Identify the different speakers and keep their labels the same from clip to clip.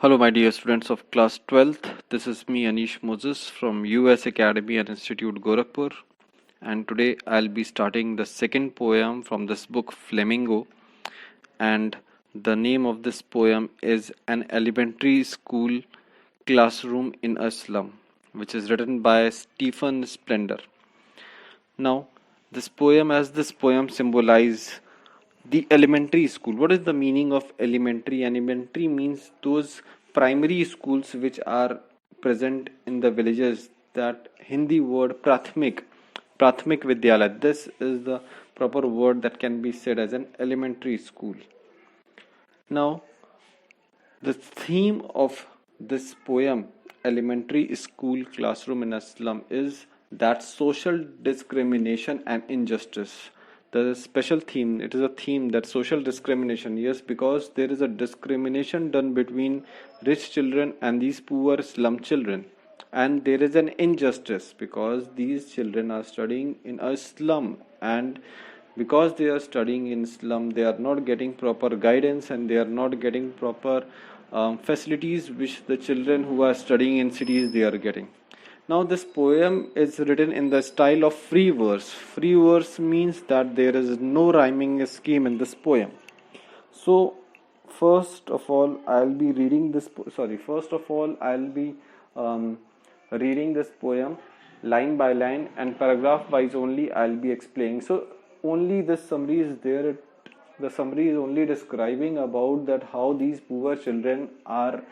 Speaker 1: Hello, my dear students of class 12th. This is me, Anish Moses from US Academy and Institute GORAKHPUR. And today I'll be starting the second poem from this book, Flamingo. And the name of this poem is An Elementary School Classroom in a Slum, which is written by Stephen Splendor. Now, this poem symbolizes the elementary school. What is the meaning of elementary? Elementary means those primary schools which are present in the villages. That Hindi word Prathmik Vidyalaya. This is the proper word that can be said as an elementary school. Now, the theme of this poem, Elementary School Classroom in a Slum, is that social discrimination and injustice. The special theme, it is a theme that social discrimination, yes, because there is a discrimination done between rich children and these poor slum children. And there is an injustice because these children are studying in a slum, and because they are studying in slum they are not getting proper guidance and they are not getting proper facilities which the children who are studying in cities they are getting. Now this poem is written in the style of free verse. Free verse means that there is no rhyming scheme in this poem. So first of all I'll be reading this reading this poem line by line and paragraph wise only I'll be explaining. So only this summary is there. The summary is only describing about that how these poor children are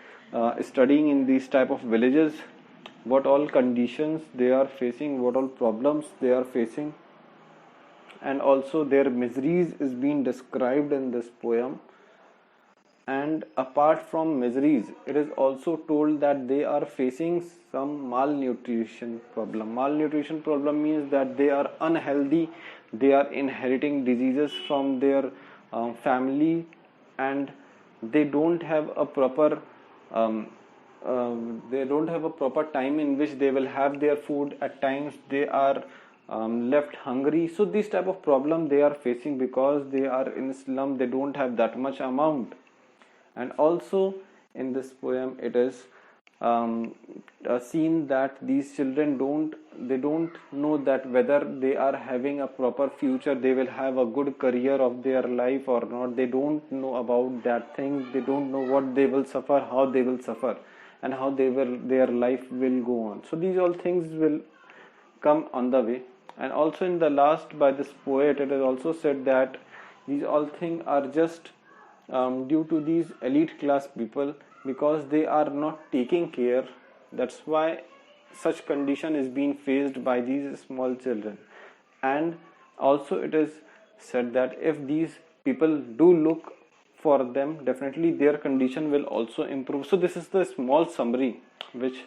Speaker 1: studying in these type of villages, what all conditions they are facing, what all problems they are facing, and also their miseries is being described in this poem. And apart from miseries, it is also told that they are facing some malnutrition problem means that they are unhealthy, they are inheriting diseases from their family, and they don't have a proper time in which they will have their food. At times they are left hungry. So this type of problem they are facing because they are in slum, they don't have that much amount. And also in this poem it is seen that these children don't know that whether they are having a proper future, they will have a good career of their life or not. They don't know about that thing. They don't know what they will suffer, how they will suffer, and how their life will go on. So these all things will come on the way. And also in the last by this poet it is also said that these all things are just due to these elite class people because they are not taking care. That's why such condition is being faced by these small children. And also it is said that if these people do look for them, definitely their condition will also improve. So this is the small summary which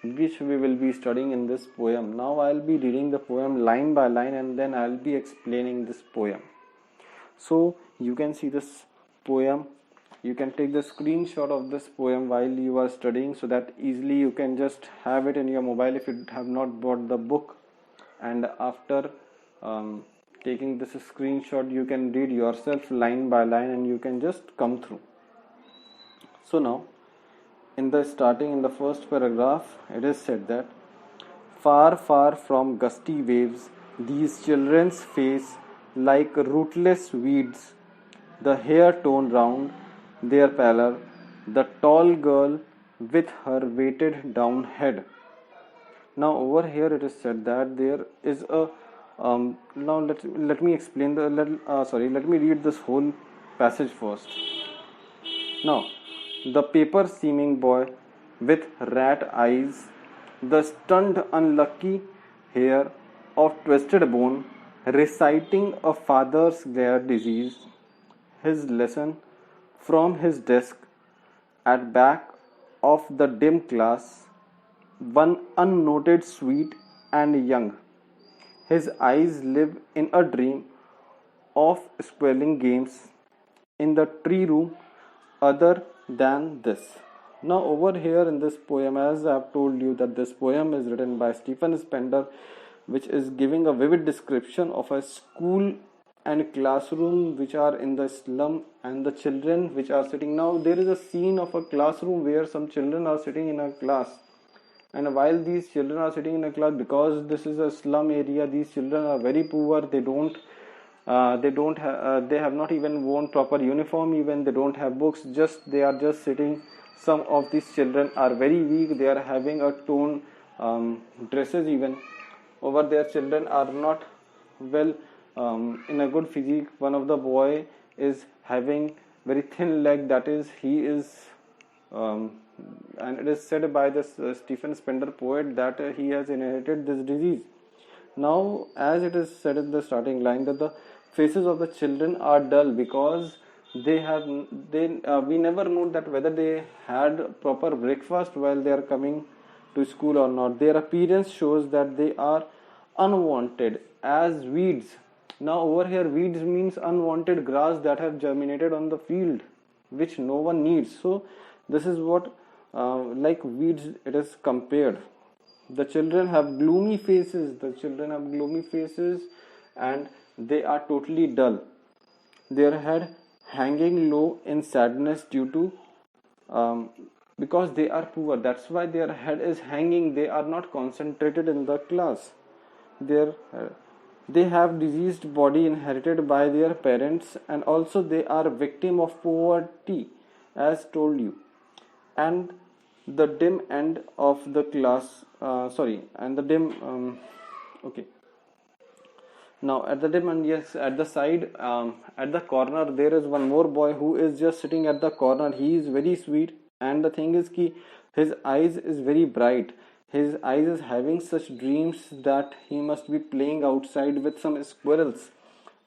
Speaker 1: we will be studying in this poem. Now I'll be reading the poem line by line and then I'll be explaining this poem. So you can see this poem, you can take the screenshot of this poem while you are studying, so that easily you can just have it in your mobile if you have not bought the book. And after taking this screenshot you can read yourself line by line and you can just come through. So now in the first paragraph it is said that far from gusty waves these children's face like rootless weeds, the hair torn round their pallor, the tall girl with her weighted down head. Now over here it is said that there is a now let me explain let me read this whole passage first. Now the paper seeming boy with rat eyes, the stunned unlucky hair of twisted bone, reciting a father's glare disease, his lesson from his desk at back of the dim class, one unnoted sweet and young. His eyes live in a dream of spelling games in the tree room other than this. Now over here in this poem, as I have told you that this poem is written by Stephen Spender, which is giving a vivid description of a school and classroom which are in the slum, and the children which are sitting. Now there is a scene of a classroom where some children are sitting in a class, and while these children are sitting in a class, because this is a slum area, these children are very poor. They have not even worn proper uniform, even they don't have books, just they are just sitting. Some of these children are very weak, they are having a torn dresses even. Over there children are not well in a good physique. One of the boy is having very thin leg, that is he is um, and it is said by this Stephen Spender poet that he has inherited this disease. Now, as it is said in the starting line, that the faces of the children are dull because we never know that whether they had proper breakfast while they are coming to school or not. Their appearance shows that they are unwanted as weeds. Now over here, weeds means unwanted grass that have germinated on the field, which no one needs. So this is what like weeds it is compared. The children have gloomy faces. The children have gloomy faces, and they are totally dull. Their head hanging low in sadness due to um, because they are poor. That's why their head is hanging. They are not concentrated in the class. Their they have diseased body inherited by their parents, and also they are victim of poverty, as told you. And the dim end of the class and the dim okay now at the dim end, yes, at the side, at the corner there is one more boy who is just sitting at the corner. He is very sweet, and the thing is ki his eyes is very bright. His eyes is having such dreams that he must be playing outside with some squirrels,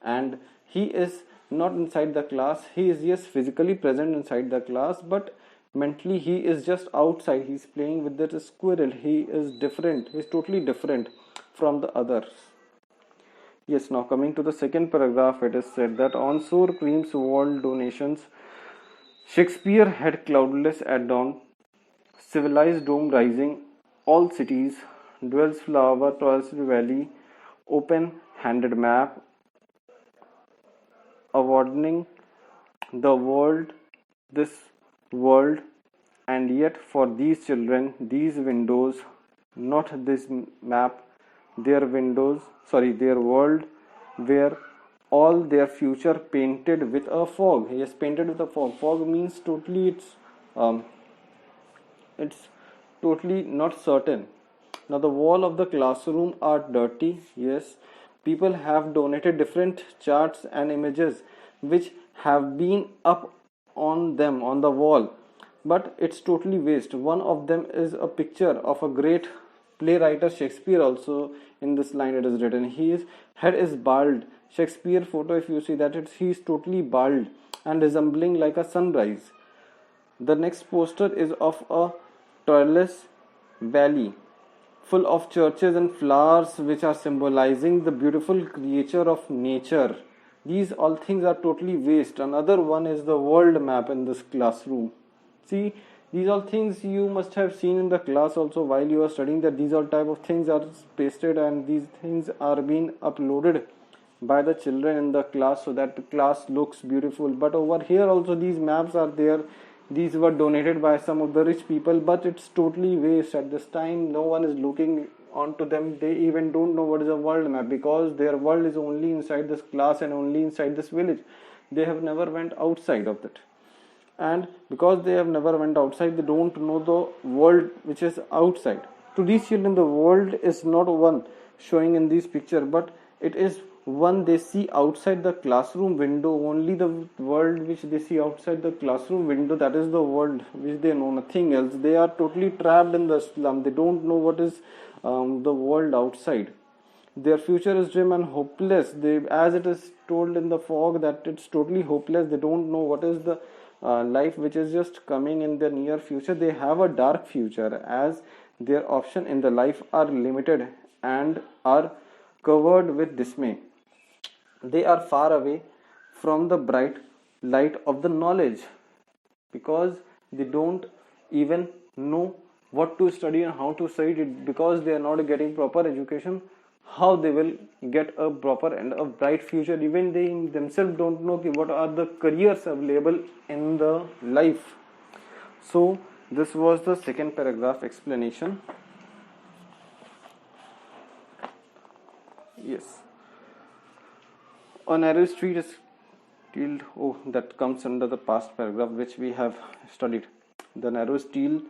Speaker 1: and he is not inside the class. He is just physically present inside the class, but mentally he is just outside. He is playing with that squirrel. He is different. He is totally different from the others. Yes, now coming to the second paragraph, it is said that on sour creams wall donations, Shakespeare had cloudless at dawn, civilized dome rising, all cities, dwells flower, toils valley, open handed map, awarding the world, this world, and yet for these children, these windows, not this map, their windows, their world, where all their future painted with a fog. Yes, painted with a fog. Fog means totally um, it's totally not certain. Now the wall of the classroom are dirty. Yes, people have donated different charts and images which have been up on them on the wall, but it's totally waste. One of them is a picture of a great playwright Shakespeare. Also in this line it is written, his head is bald. Shakespeare photo, if you see that, he is totally bald and resembling like a sunrise. The next poster is of a toilless valley full of churches and flowers which are symbolizing the beautiful creature of nature. These all things are totally waste. Another one is the world map in this classroom. See, these all things you must have seen in the class also while you are studying, that these all type of things are pasted and these things are being uploaded by the children in the class so that the class looks beautiful. But over here also these maps are there. These were donated by some of the rich people, but it's totally waste. At this time no one is looking onto them. They even don't know what is a world map, because their world is only inside this class and only inside this village. They have never went outside of it, and because they have never went outside, they don't know the world which is outside. To these children, the world is not one showing in this picture, but it is one they see outside the classroom window. Only the world which they see outside the classroom window, that is the world which they know, nothing else. They are totally trapped in the slum. They don't know what is the world outside. Their future is dim and hopeless. As it is told in the fog, that it's totally hopeless. They don't know what is the life which is just coming in the near future. They have a dark future, as their options in the life are limited and are covered with dismay. They are far away from the bright light of the knowledge, because they don't even know what to study and how to study it, because they are not getting proper education how they will get a proper and a bright future. Even they themselves don't know what are the careers available in the life. So this was the second paragraph explanation. Yes. A narrow street is stealed. Oh, that comes under the past paragraph which we have studied. The narrow street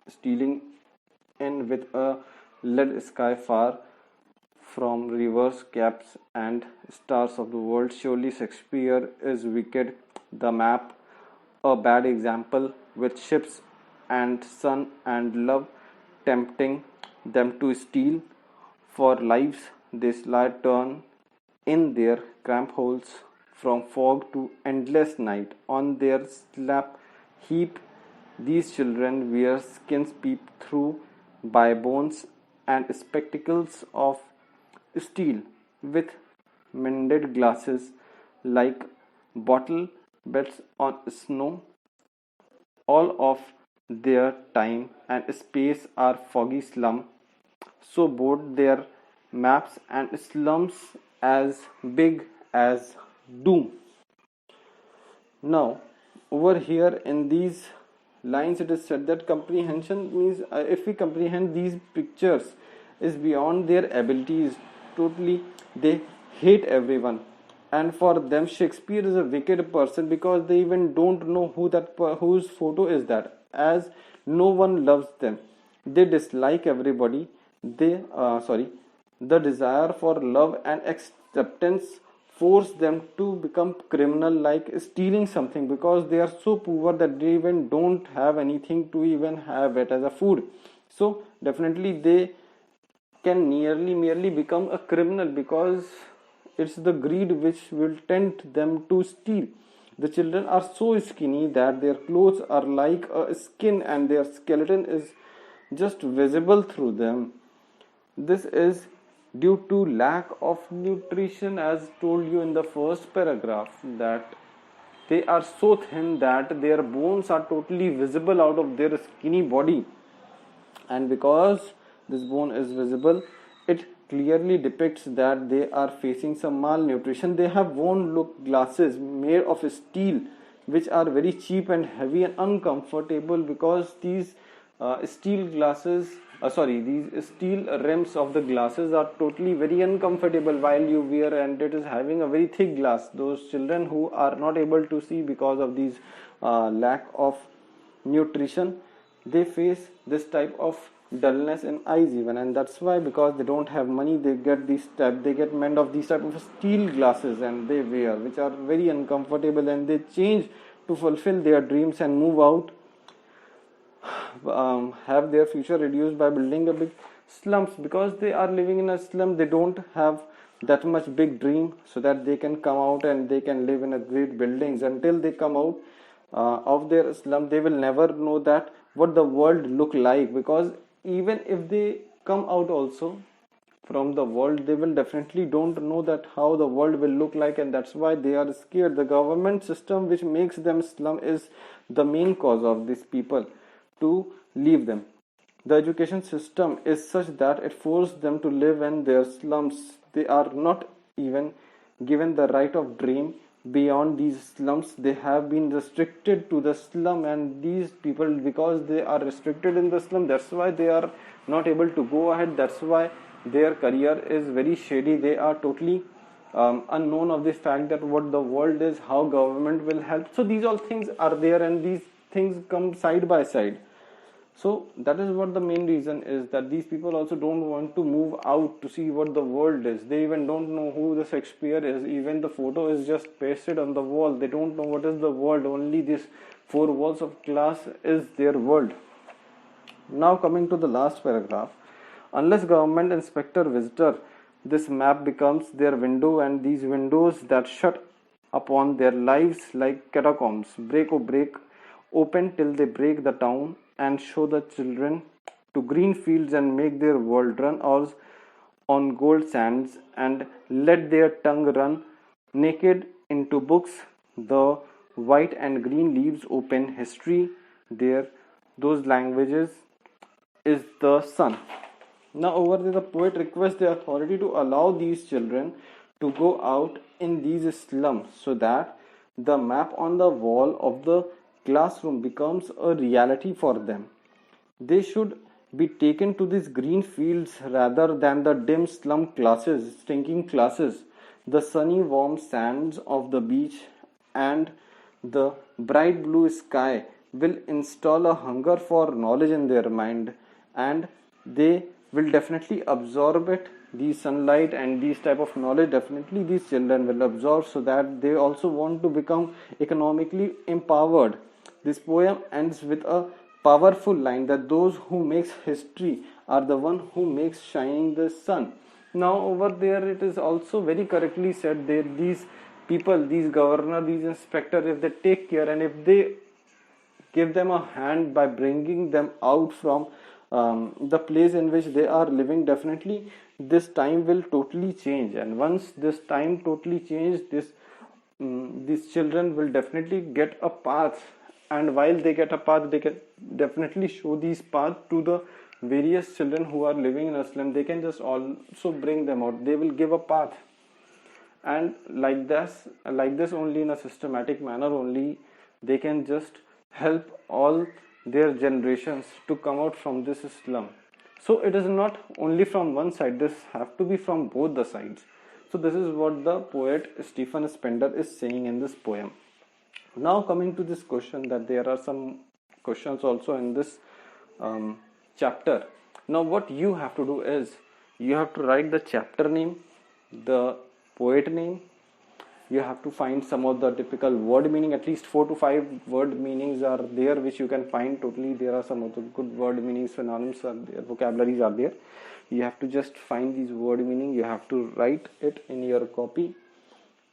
Speaker 1: stealing in with a lead sky far from rivers, caps, and stars of the world. Surely Shakespeare is wicked. The map, a bad example, with ships and sun and love tempting them to steal for lives. They slide turn in their cramped holes from fog to endless night. On their slab heap, these children wear skins peep through by bones and spectacles of steel with mended glasses like bottle beds on snow. All of their time and space are foggy slum, so both their maps and slums as big as doom. Now, over here in these lines, it is said that comprehension means if we comprehend these pictures is beyond their abilities. Totally, they hate everyone, and for them, Shakespeare is a wicked person because they even don't know whose photo is that. As no one loves them, they dislike everybody. The desire for love and acceptance force them to become criminal, like stealing something, because they are so poor that they even don't have anything to even have it as a food. So definitely they can merely become a criminal because it's the greed which will tempt them to steal. The children are so skinny that their clothes are like a skin and their skeleton is just visible through them. This is due to lack of nutrition, as told you in the first paragraph, that they are so thin that their bones are totally visible out of their skinny body. And because this bone is visible, it clearly depicts that they are facing some malnutrition. They have worn look glasses made of steel, which are very cheap and heavy and uncomfortable, because these these steel rims of the glasses are totally very uncomfortable while you wear, and it is having a very thick glass. Those children who are not able to see because of these lack of nutrition, they face this type of dullness in eyes even, and that's why, because they don't have money, they get mend of these type of steel glasses and they wear, which are very uncomfortable, and they change to fulfill their dreams and move out, have their future reduced by building a big slums. Because they are living in a slum, they don't have that much big dream so that they can come out and they can live in a great buildings. Until they come out of their slum, they will never know that what the world look like, because even if they come out also from the world, they will definitely don't know that how the world will look like, and that's why they are scared. The government system which makes them slum is the main cause of these people to leave them. The education system is such that it forces them to live in their slums. They are not even given the right of dream beyond these slums. They have been restricted to the slum, and these people, because they are restricted in the slum, that's why they are not able to go ahead. That's why their career is very shady. They are totally unknown of the fact that what the world is, how government will help. So these all things are there, and these things come side by side. So that is what the main reason is, that these people also don't want to move out to see what the world is. They even don't know who the Shakespeare is. Even the photo is just pasted on the wall. They don't know what is the world. Only these four walls of class is their world. Now coming to the last paragraph. Unless government inspector visitor, this map becomes their window, and these windows that shut upon their lives like catacombs break open till they break the town and show the children to green fields and make their world run ours on gold sands, and let their tongue run naked into books. The white and green leaves open history there. Those languages is the sun. Now over there the poet requests the authority to allow these children to go out in these slums so that the map on the wall of the classroom becomes a reality for them. They should be taken to these green fields rather than the dim slum classes, stinking classes, the sunny warm sands of the beach and the bright blue sky will install a hunger for knowledge in their mind, and they will definitely absorb it, the sunlight and these type of knowledge definitely these children will absorb, so that they also want to become economically empowered. This poem ends with a powerful line that those who makes history are the one who makes shining the sun. Now over there it is also very correctly said that these people, these governor, these inspector, if they take care and if they give them a hand by bringing them out from the place in which they are living, definitely this time will totally change. And once this time totally change, these children will definitely get a path, and while they get a path they can definitely show these path to the various children who are living in a slum. They can just also bring them out, they will give a path, and like this only, in a systematic manner only, they can just help all their generations to come out from this slum. So it is not only from one side, this have to be from both the sides. So this is what the poet Stephen Spender is saying in this poem. Now coming to this question, that there are some questions also in this chapter. Now what you have to do is, you have to write the chapter name, the poet name, you have to find some of the typical word meaning, at least 4 to 5 word meanings are there which you can find totally. There are some of the good word meanings, synonyms are there, vocabularies are there. You have to just find these word meaning, you have to write it in your copy,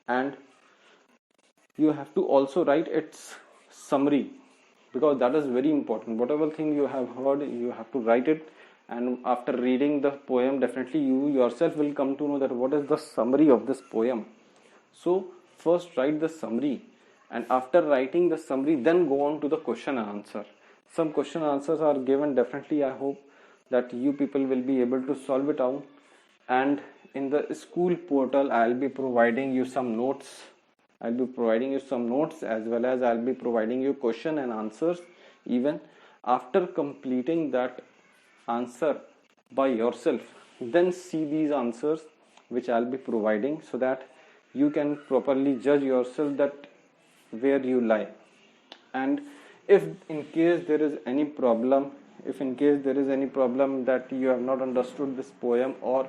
Speaker 1: and you have to also write its summary, because that is very important. Whatever thing you have heard, you have to write it, and after reading the poem, definitely you yourself will come to know that what is the summary of this poem. So first write the summary, and after writing the summary, then go on to the question and answer. Some question and answers are given, definitely I hope that you people will be able to solve it out. And in the school portal, I'll be providing you some notes. I'll be providing you some notes, as well as I'll be providing you question and answers. Even after completing that answer by yourself, then see these answers which I'll be providing, so that you can properly judge yourself that where you lie. And if in case there is any problem, that you have not understood this poem, or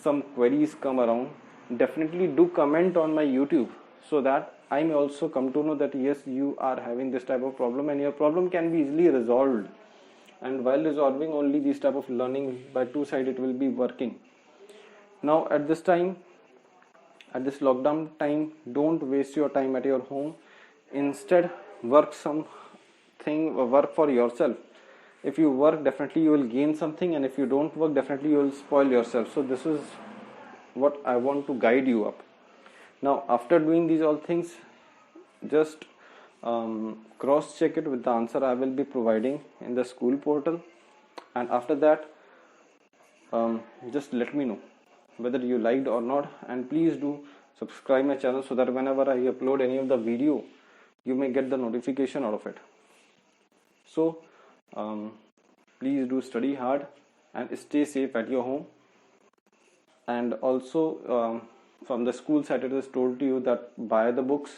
Speaker 1: some queries come around, definitely do comment on my YouTube, so that I may also come to know that yes, you are having this type of problem, and your problem can be easily resolved. And while resolving only this type of learning by two sides, it will be working. Now at this time, at this lockdown time, don't waste your time at your home. Instead, work for yourself. If you work, definitely you will gain something, and if you don't work, definitely you will spoil yourself. So this is what I want to guide you up. Now after doing these all things, just cross check it with the answer I will be providing in the school portal, and after that just let me know whether you liked or not. And please do subscribe my channel, so that whenever I upload any of the video, you may get the notification out of it. So please do study hard and stay safe at your home. And also from the school side, it is told to you that buy the books,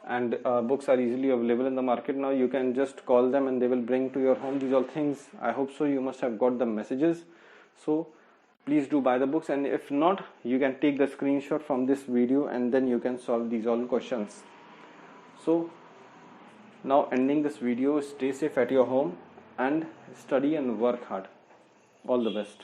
Speaker 1: and books are easily available in the market now. You can just call them and they will bring to your home. These all things, I hope so you must have got the messages. So please do buy the books, and if not, you can take the screenshot from this video and then you can solve these all questions. So now ending this video, stay safe at your home and study and work hard. All the best.